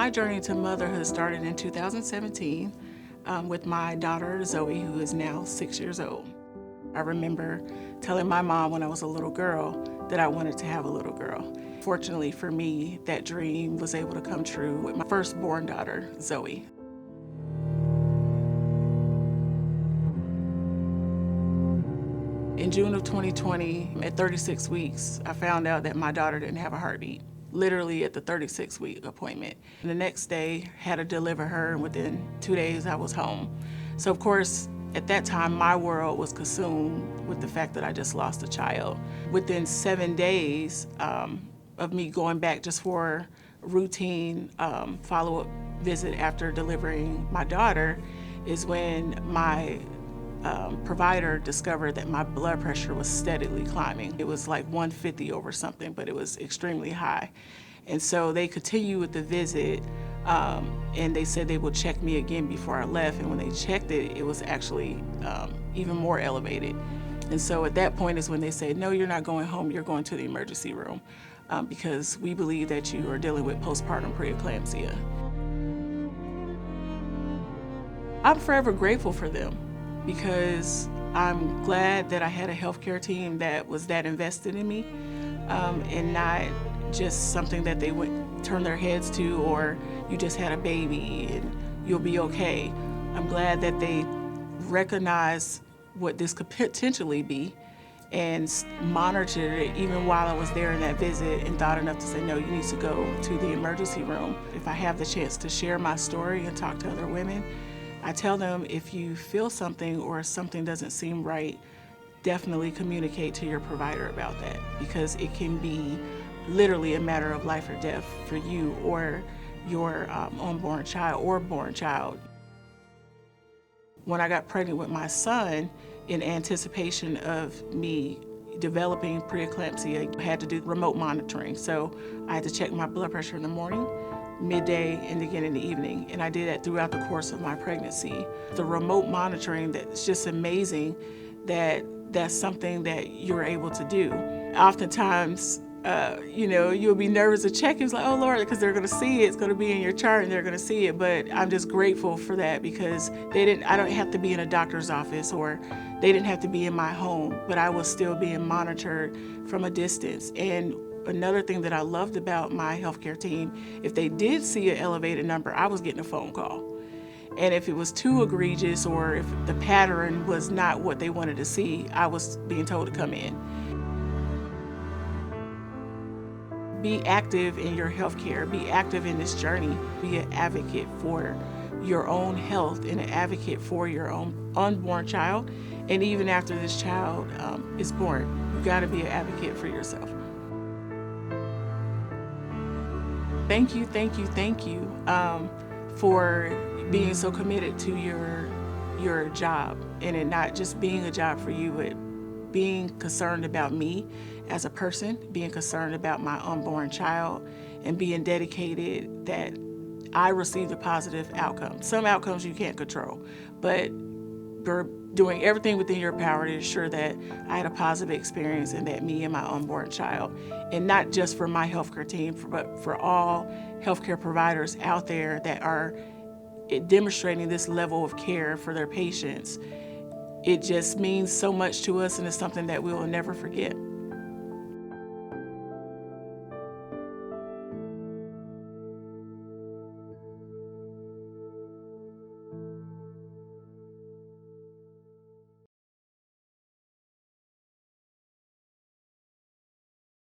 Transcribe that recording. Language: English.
My journey to motherhood started in 2017 with my daughter, Zoe, who is now 6 years old. I remember telling my mom when I was a little girl that I wanted to have a little girl. Fortunately for me, that dream was able to come true with my firstborn daughter, Zoe. In June of 2020, at 36 weeks, I found out that my daughter didn't have a heartbeat, literally at the 36-week appointment. And the next day, had to deliver her, and within 2 days, I was home. So of course, at that time, my world was consumed with the fact that I just lost a child. Within 7 days of me going back just for a routine follow-up visit after delivering my daughter is when my provider discovered that my blood pressure was steadily climbing. It was like 150 over something, but it was extremely high. And so they continued with the visit, and they said they would check me again before I left. And when they checked it, it was actually even more elevated. And so at that point is when they said, no, you're not going home, you're going to the emergency room because we believe that you are dealing with postpartum preeclampsia. I'm forever grateful for them, because I'm glad that I had a healthcare team that was that invested in me and not just something that they would turn their heads to, or you just had a baby and you'll be okay. I'm glad that they recognized what this could potentially be and monitored it even while I was there in that visit, and thought enough to say, no, you need to go to the emergency room. If I have the chance to share my story and talk to other women, I tell them, if you feel something or something doesn't seem right, definitely communicate to your provider about that, because it can be literally a matter of life or death for you or your unborn child or born child. When I got pregnant with my son, in anticipation of me developing preeclampsia, I had to do remote monitoring. So I had to check my blood pressure in the morning, midday, and again in the evening. And I did that throughout the course of my pregnancy. The remote monitoring, that's just amazing that that's something that you're able to do. Oftentimes, you'll be nervous to check. It's like, oh Lord, because they're going to see it. It's going to be in your chart and they're going to see it. But I'm just grateful for that, because I don't have to be in a doctor's office, or they didn't have to be in my home, but I was still being monitored from a distance. And another thing that I loved about my healthcare team, if they did see an elevated number, I was getting a phone call. And if it was too egregious, or if the pattern was not what they wanted to see, I was being told to come in. Be active in your healthcare, be active in this journey, be an advocate for your own health and an advocate for your own unborn child. And even after this child is born, you gotta be an advocate for yourself. Thank you for being so committed to your job, and it not just being a job for you, but being concerned about me as a person, being concerned about my unborn child, and being dedicated that I received a positive outcome. Some outcomes you can't control, but you're doing everything within your power to ensure that I had a positive experience, and that me and my unborn child, and not just for my healthcare team, but for all healthcare providers out there that are demonstrating this level of care for their patients. It just means so much to us, and it's something that we will never forget.